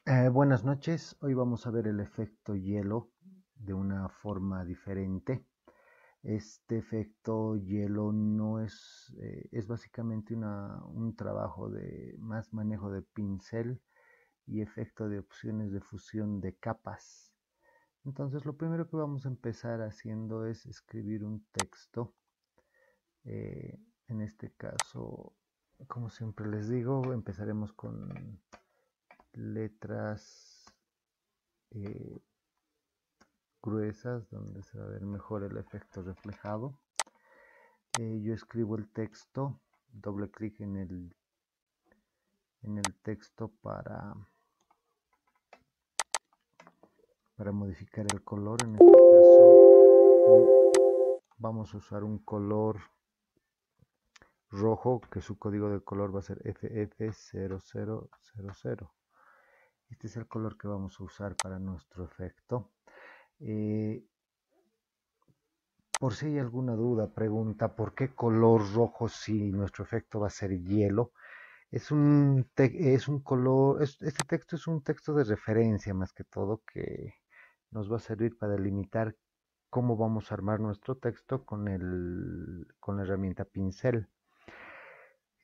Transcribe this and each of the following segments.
Buenas noches, hoy vamos a ver el efecto hielo de una forma diferente. Este efecto hielo no es básicamente un trabajo de más manejo de pincel y efecto de opciones de fusión de capas. Entonces lo primero que vamos a empezar haciendo es escribir un texto. En este caso, como siempre les digo, empezaremos con letras eh, gruesas donde se va a ver mejor el efecto reflejado. Yo escribo el texto, doble clic en el texto para modificar el color. En este caso vamos a usar un color rojo, que su código de color va a ser FF0000. Este es el color que vamos a usar para nuestro efecto. Por si hay alguna duda, pregunta, ¿por qué color rojo si nuestro efecto va a ser hielo? Este texto es un texto de referencia más que todo que nos va a servir para delimitar cómo vamos a armar nuestro texto con la herramienta pincel.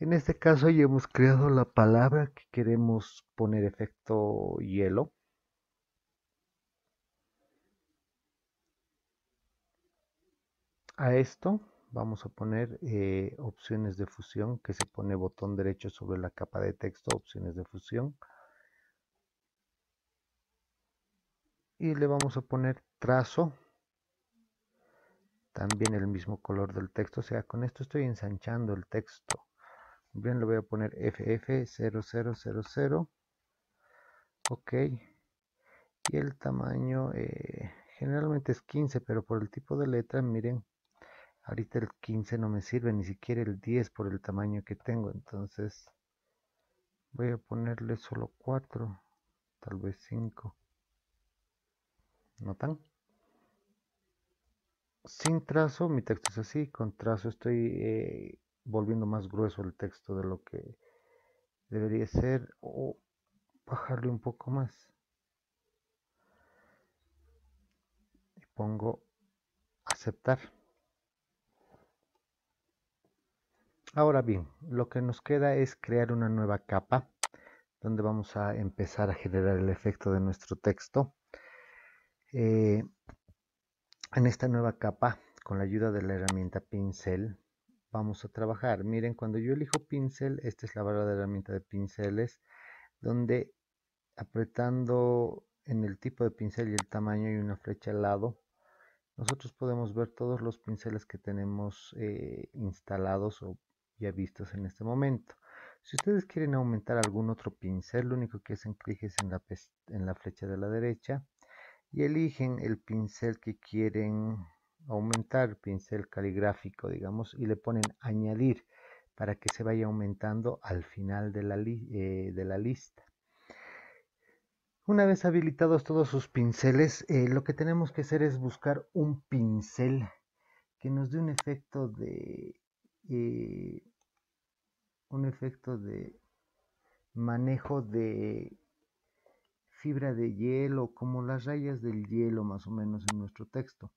En este caso ya hemos creado la palabra que queremos poner efecto hielo. A esto vamos a poner opciones de fusión, que se pone botón derecho sobre la capa de texto, opciones de fusión. Y le vamos a poner trazo, también el mismo color del texto, o sea, con esto estoy ensanchando el texto. Bien, le voy a poner FF0000, ok, y el tamaño generalmente es 15, pero por el tipo de letra, miren, ahorita el 15 no me sirve, ni siquiera el 10 por el tamaño que tengo, entonces voy a ponerle solo 4, tal vez 5, ¿notan? Sin trazo, mi texto es así, con trazo estoy volviendo más grueso el texto de lo que debería ser, o bajarle un poco más. Y pongo aceptar. Ahora bien, lo que nos queda es crear una nueva capa donde vamos a empezar a generar el efecto de nuestro texto. En esta nueva capa, con la ayuda de la herramienta pincel, vamos a trabajar. Miren, cuando yo elijo pincel, esta es la barra de herramienta de pinceles, donde apretando en el tipo de pincel y el tamaño y una flecha al lado, nosotros podemos ver todos los pinceles que tenemos instalados o ya vistos en este momento. Si ustedes quieren aumentar algún otro pincel, lo único que hacen clic es en la flecha de la derecha y eligen el pincel que quieren aumentar, pincel caligráfico, digamos, y le ponen añadir para que se vaya aumentando al final de la lista. Una vez habilitados todos sus pinceles, lo que tenemos que hacer es buscar un pincel que nos dé eh, un efecto de manejo de fibra de hielo, como las rayas del hielo más o menos en nuestro texto.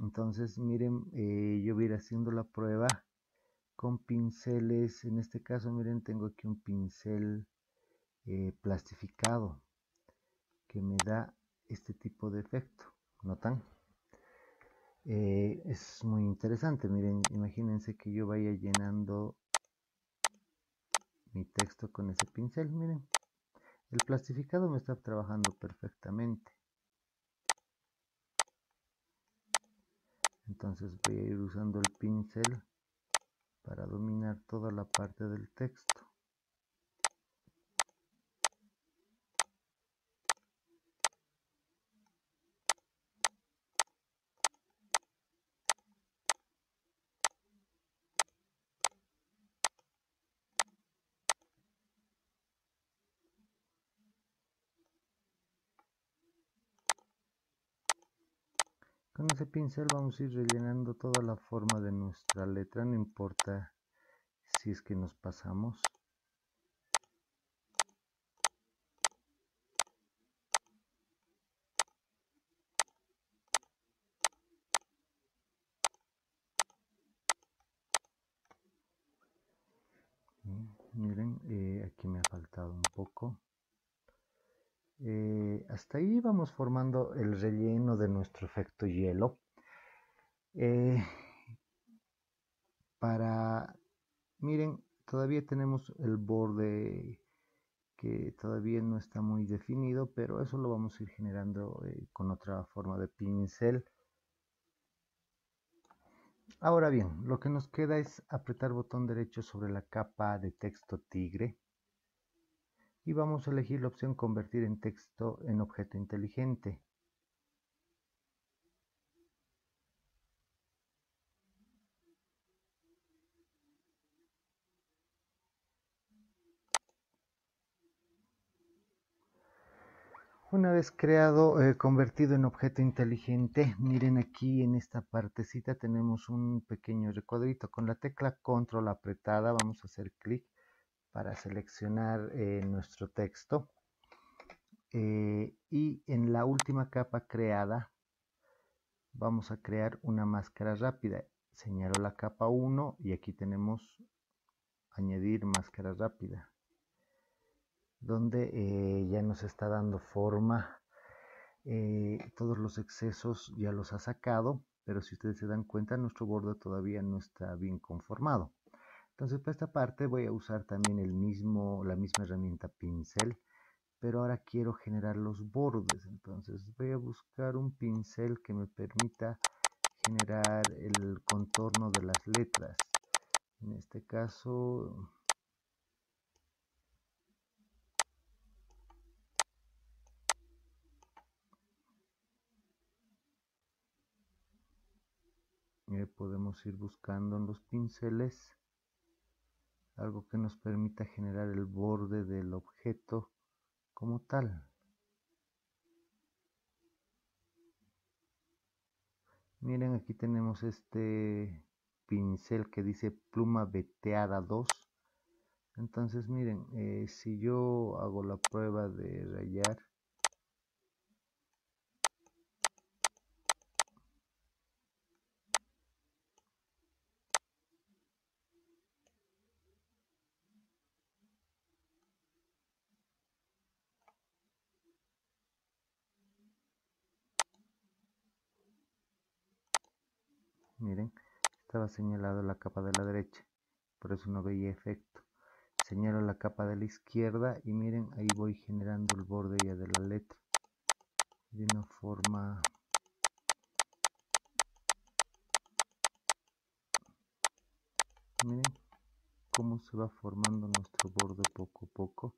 Entonces, miren, yo voy a ir haciendo la prueba con pinceles. En este caso, miren, tengo aquí un pincel plastificado que me da este tipo de efecto. ¿Notan? Es muy interesante. Miren, imagínense que yo vaya llenando mi texto con ese pincel. Miren, el plastificado me está trabajando perfectamente. Entonces voy a ir usando el pincel para dominar toda la parte del texto. Con ese pincel vamos a ir rellenando toda la forma de nuestra letra, no importa si es que nos pasamos. Miren, aquí me ha faltado un poco. Hasta ahí vamos formando el relleno de nuestro efecto hielo. Miren, todavía tenemos el borde que todavía no está muy definido, pero eso lo vamos a ir generando con otra forma de pincel. Ahora bien, lo que nos queda es apretar botón derecho sobre la capa de texto tigre y vamos a elegir la opción convertir en texto en objeto inteligente. Una vez creado, convertido en objeto inteligente, miren aquí en esta partecita tenemos un pequeño recuadrito. Con la tecla control apretada vamos a hacer clic para seleccionar nuestro texto. Y en la última capa creada vamos a crear una máscara rápida. Señalo la capa 1 y aquí tenemos añadir máscara rápida, donde ya nos está dando forma. Todos los excesos ya los ha sacado, pero si ustedes se dan cuenta, nuestro borde todavía no está bien conformado. Entonces, para esta parte voy a usar también la misma herramienta pincel, pero ahora quiero generar los bordes. Entonces voy a buscar un pincel que me permita generar el contorno de las letras. En este caso, podemos ir buscando en los pinceles algo que nos permita generar el borde del objeto como tal. Miren, aquí tenemos este pincel que dice pluma veteada 2. Entonces miren, si yo hago la prueba de rayar, miren, estaba señalado la capa de la derecha, por eso no veía efecto. Señalo la capa de la izquierda y miren, ahí voy generando el borde ya de la letra de una forma. Miren cómo se va formando nuestro borde poco a poco.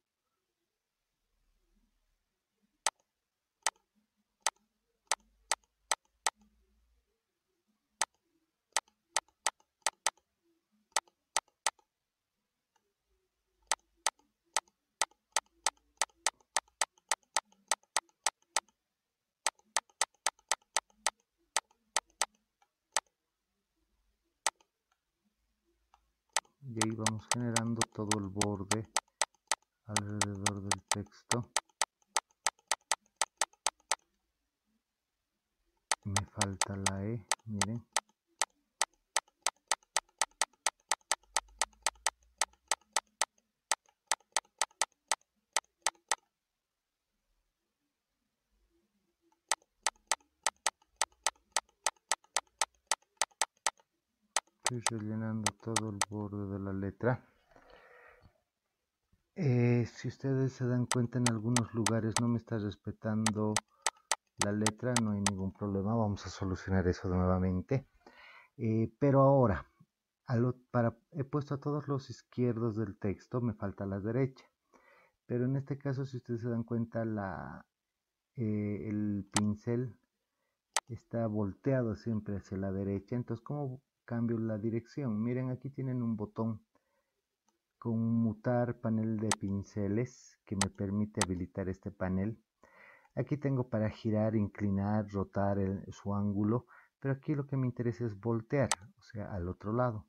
Y ahí vamos generando todo el borde alrededor del texto. Me falta la E, miren. Estoy rellenando todo el borde de la letra. Si ustedes se dan cuenta, en algunos lugares no me está respetando la letra, no hay ningún problema, vamos a solucionar eso nuevamente. Pero ahora, he puesto a todos los izquierdos del texto, me falta la derecha. Pero en este caso, si ustedes se dan cuenta, el pincel está volteado siempre hacia la derecha. Entonces, ¿cómo cambio la dirección? Miren, aquí tienen un botón con mutar panel de pinceles que me permite habilitar este panel. Aquí tengo para girar, inclinar, rotar su ángulo, pero aquí lo que me interesa es voltear, o sea, al otro lado.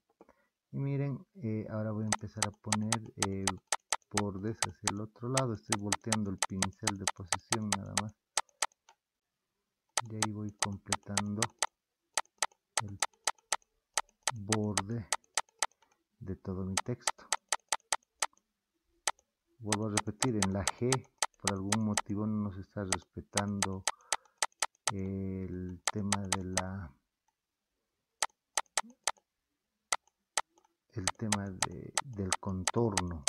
Y miren, ahora voy a empezar a poner bordes hacia el otro lado. Estoy volteando el pincel de posición nada más. Y ahí voy completando el borde de todo mi texto. vuelvo a repetir, en la G por algún motivo no nos está respetando el tema de del contorno.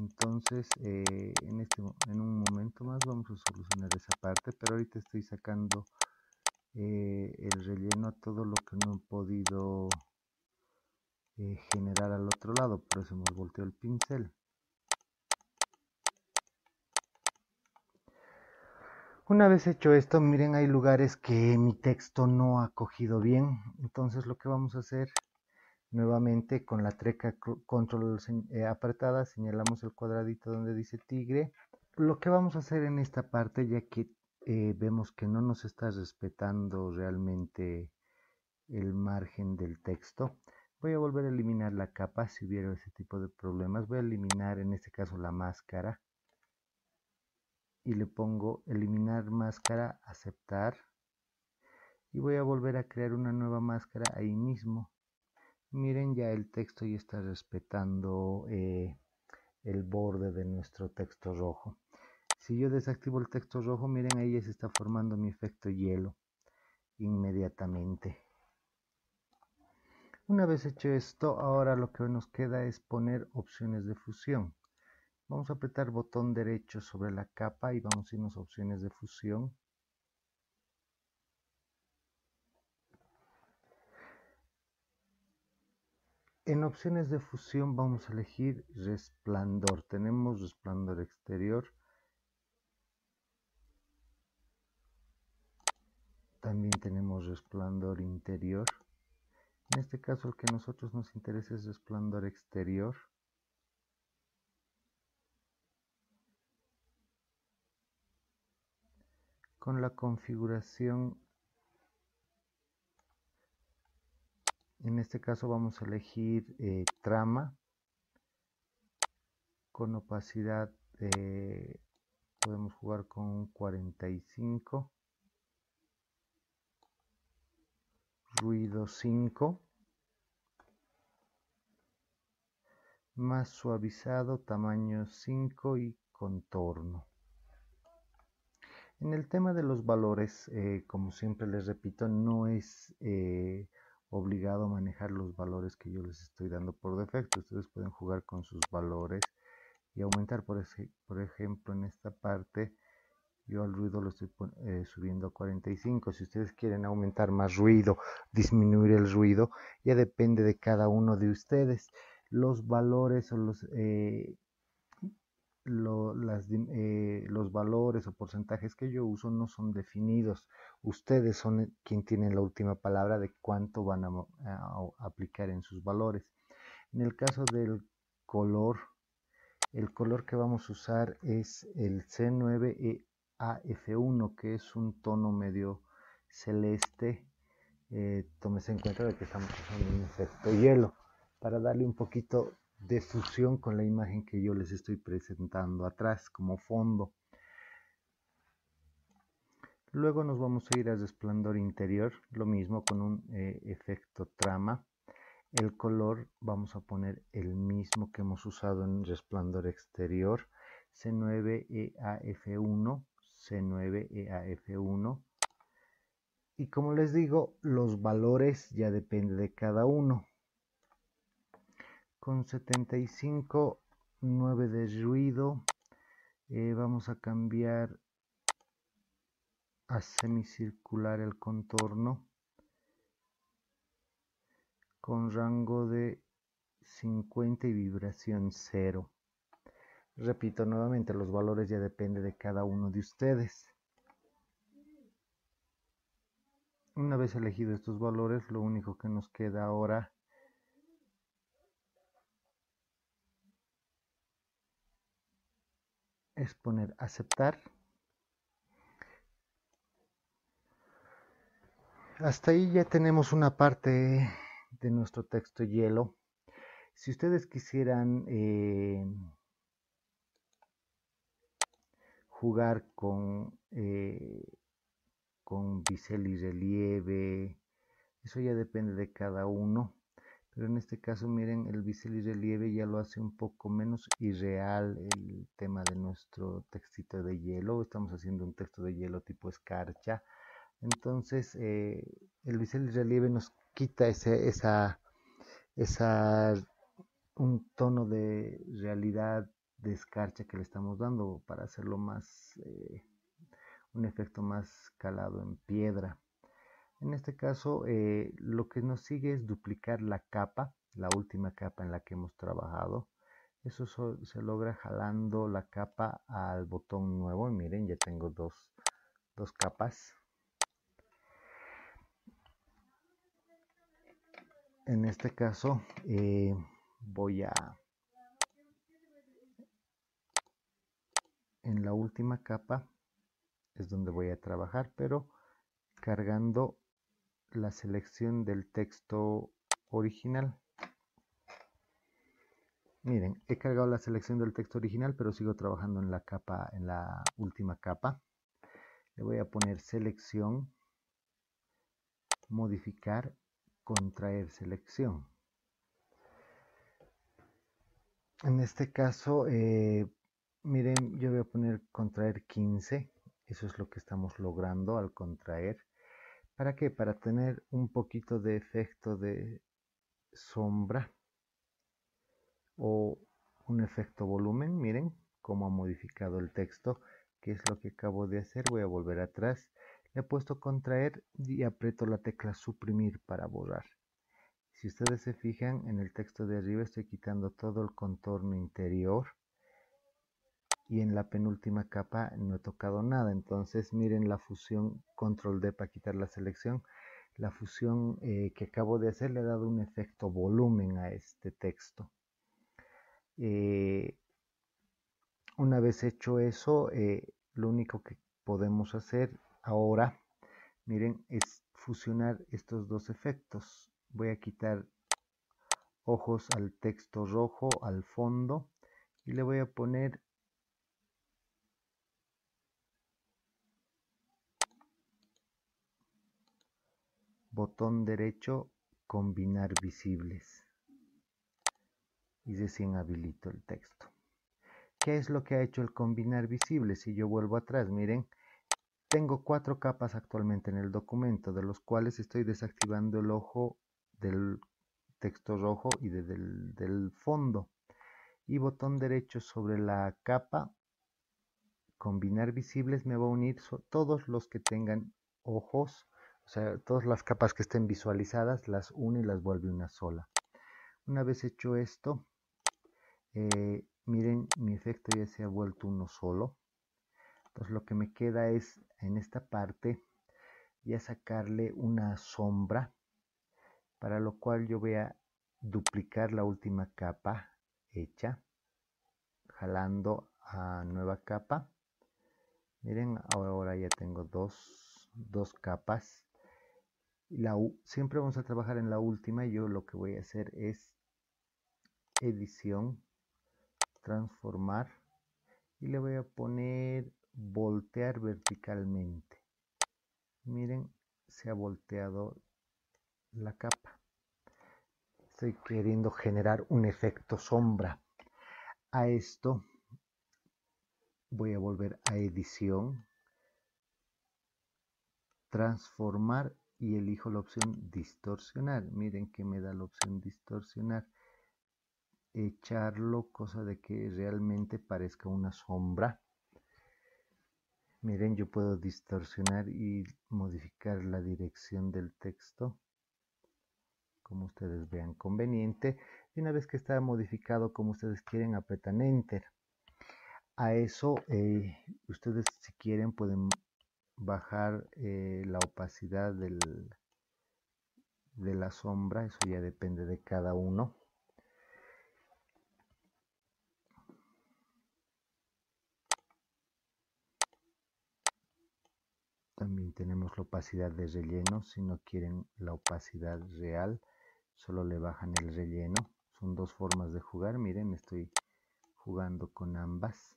Entonces en un momento más vamos a solucionar esa parte, pero ahorita estoy sacando el relleno a todo lo que no he podido generar al otro lado, por eso hemos volteado el pincel. Una vez hecho esto, miren, hay lugares que mi texto no ha cogido bien, entonces lo que vamos a hacer nuevamente con la tecla control apretada, señalamos el cuadradito donde dice tigre. Lo que vamos a hacer en esta parte, ya que vemos que no nos está respetando realmente el margen del texto, voy a volver a eliminar la capa si hubiera ese tipo de problemas. Voy a eliminar en este caso la máscara y le pongo eliminar máscara, aceptar, y voy a volver a crear una nueva máscara ahí mismo. Miren, ya el texto ya está respetando el borde de nuestro texto rojo. Si yo desactivo el texto rojo, miren, ahí ya se está formando mi efecto hielo inmediatamente. Una vez hecho esto, ahora lo que nos queda es poner opciones de fusión. Vamos a apretar botón derecho sobre la capa y vamos a irnos a opciones de fusión. En opciones de fusión vamos a elegir resplandor. Tenemos resplandor exterior. También tenemos resplandor interior. En este caso el que a nosotros nos interesa es resplandor exterior. Con la configuración, en este caso vamos a elegir trama. Con opacidad podemos jugar con un 45. Ruido 5. Más suavizado, tamaño 5 y contorno. En el tema de los valores, como siempre les repito, no es obligado a manejar los valores que yo les estoy dando por defecto. Ustedes pueden jugar con sus valores y aumentar, por ejemplo, en esta parte, yo al ruido lo estoy subiendo a 45. Si ustedes quieren aumentar más ruido, disminuir el ruido, ya depende de cada uno de ustedes. Los valores o los valores o porcentajes que yo uso no son definidos. Ustedes son quien tienen la última palabra de cuánto van a aplicar en sus valores. En el caso del color, el color que vamos a usar es el C9EAF1, que es un tono medio celeste. Tómese en cuenta de que estamos usando un efecto hielo para darle un poquito de fusión con la imagen que yo les estoy presentando atrás como fondo. Luego nos vamos a ir a resplandor interior, lo mismo con un efecto trama. El color vamos a poner el mismo que hemos usado en resplandor exterior, C9EAF1, C9EAF1. Y como les digo, los valores ya depende de cada uno. Con 75, 9 de ruido, vamos a cambiar a semicircular el contorno con rango de 50 y vibración 0. Repito nuevamente, los valores ya depende de cada uno de ustedes. Una vez elegido estos valores, lo único que nos queda ahora es poner aceptar. Hasta ahí ya tenemos una parte de nuestro texto hielo. Si ustedes quisieran jugar con bisel y relieve, eso ya depende de cada uno. pero en este caso miren, el bisel y relieve ya lo hace un poco menos irreal el tema de nuestro textito de hielo. Estamos haciendo un texto de hielo tipo escarcha, entonces el bisel y relieve nos quita un tono de realidad de escarcha que le estamos dando para hacerlo más un efecto más calado en piedra. En este caso lo que nos sigue es duplicar la capa, la última capa en la que hemos trabajado. Eso se logra jalando la capa al botón nuevo. Y miren, ya tengo dos capas. En este caso voy a, en la última capa es donde voy a trabajar, pero cargando la selección del texto original. Miren, he cargado la selección del texto original, pero sigo trabajando en la capa, en la última capa. Le voy a poner selección, modificar, contraer selección. En este caso, miren, yo voy a poner contraer 15. Eso es lo que estamos logrando al contraer. ¿Para qué? Para tener un poquito de efecto de sombra o un efecto volumen. Miren cómo ha modificado el texto, que es lo que acabo de hacer. Voy a volver atrás, le he puesto contraer y aprieto la tecla suprimir para borrar. Si ustedes se fijan, en el texto de arriba estoy quitando todo el contorno interior y en la penúltima capa no he tocado nada. Entonces miren la fusión, control D para quitar la selección. La fusión que acabo de hacer le ha dado un efecto volumen a este texto. Una vez hecho eso, lo único que podemos hacer ahora, miren, es fusionar estos dos efectos. Voy a quitar ojos al texto rojo, al fondo, y le voy a poner botón derecho, combinar visibles. Y recién habilito el texto. ¿Qué es lo que ha hecho el combinar visibles? Si yo vuelvo atrás, miren, tengo 4 capas actualmente en el documento, de los cuales estoy desactivando el ojo del texto rojo y del fondo. Y botón derecho sobre la capa, combinar visibles, me va a unir todos los que tengan ojos, o sea, todas las capas que estén visualizadas, las une y las vuelve una sola. Una vez hecho esto, miren, mi efecto ya se ha vuelto uno solo. Entonces lo que me queda es en esta parte ya sacarle una sombra, para lo cual yo voy a duplicar la última capa hecha, jalando a nueva capa. Miren, ahora ya tengo dos capas. Siempre vamos a trabajar en la última. Yo lo que voy a hacer es edición, transformar, y le voy a poner voltear verticalmente. Miren, se ha volteado la capa. Estoy queriendo generar un efecto sombra. A esto voy a volver a edición, transformar, y elijo la opción distorsionar. Miren que me da la opción distorsionar. Echarlo, cosa de que realmente parezca una sombra. Miren, yo puedo distorsionar y modificar la dirección del texto como ustedes vean conveniente. Y una vez que está modificado como ustedes quieren, apretan Enter. A eso, ustedes si quieren pueden bajar la opacidad de la sombra. Eso ya depende de cada uno. También tenemos la opacidad de relleno. Si no quieren la opacidad real, solo le bajan el relleno. Son dos formas de jugar. Miren, estoy jugando con ambas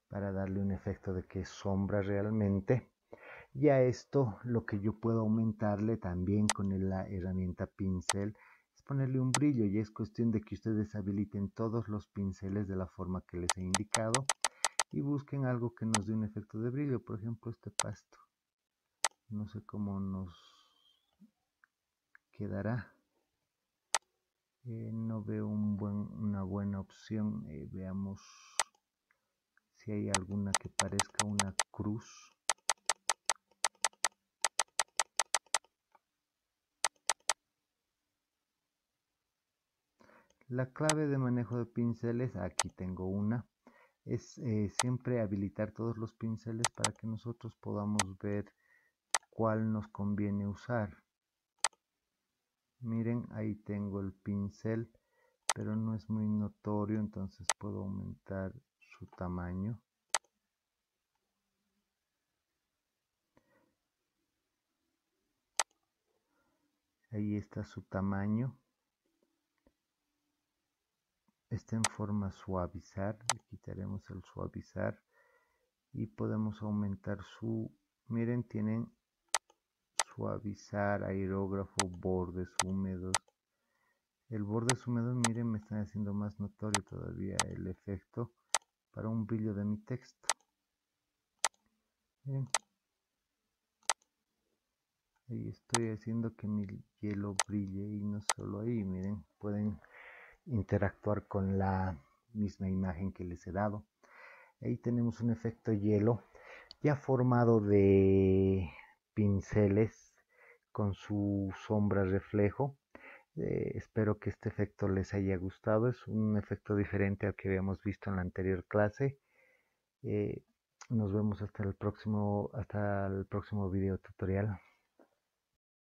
para darle un efecto de que es sombra realmente. Y a esto lo que yo puedo aumentarle también con la herramienta pincel es ponerle un brillo y es cuestión de que ustedes habiliten todos los pinceles de la forma que les he indicado y busquen algo que nos dé un efecto de brillo. Por ejemplo, este pasto. No sé cómo nos quedará. No veo una buena opción. Veamos si hay alguna que parezca una cruz. La clave de manejo de pinceles, aquí tengo una, es siempre habilitar todos los pinceles para que nosotros podamos ver cuál nos conviene usar. Miren, ahí tengo el pincel, pero no es muy notorio, entonces puedo aumentar su tamaño. Ahí está su tamaño. Está en forma suavizar, le quitaremos el suavizar y podemos aumentar su, miren, tienen suavizar, aerógrafo, bordes húmedos. El bordes húmedos, miren, me están haciendo más notorio todavía el efecto para un brillo de mi texto. Miren, ahí estoy haciendo que mi hielo brille y no solo ahí, miren, pueden interactuar con la misma imagen que les he dado. Ahí tenemos un efecto hielo ya formado de pinceles con su sombra reflejo. Espero que este efecto les haya gustado. Es un efecto diferente al que habíamos visto en la anterior clase. Nos vemos hasta el próximo video tutorial.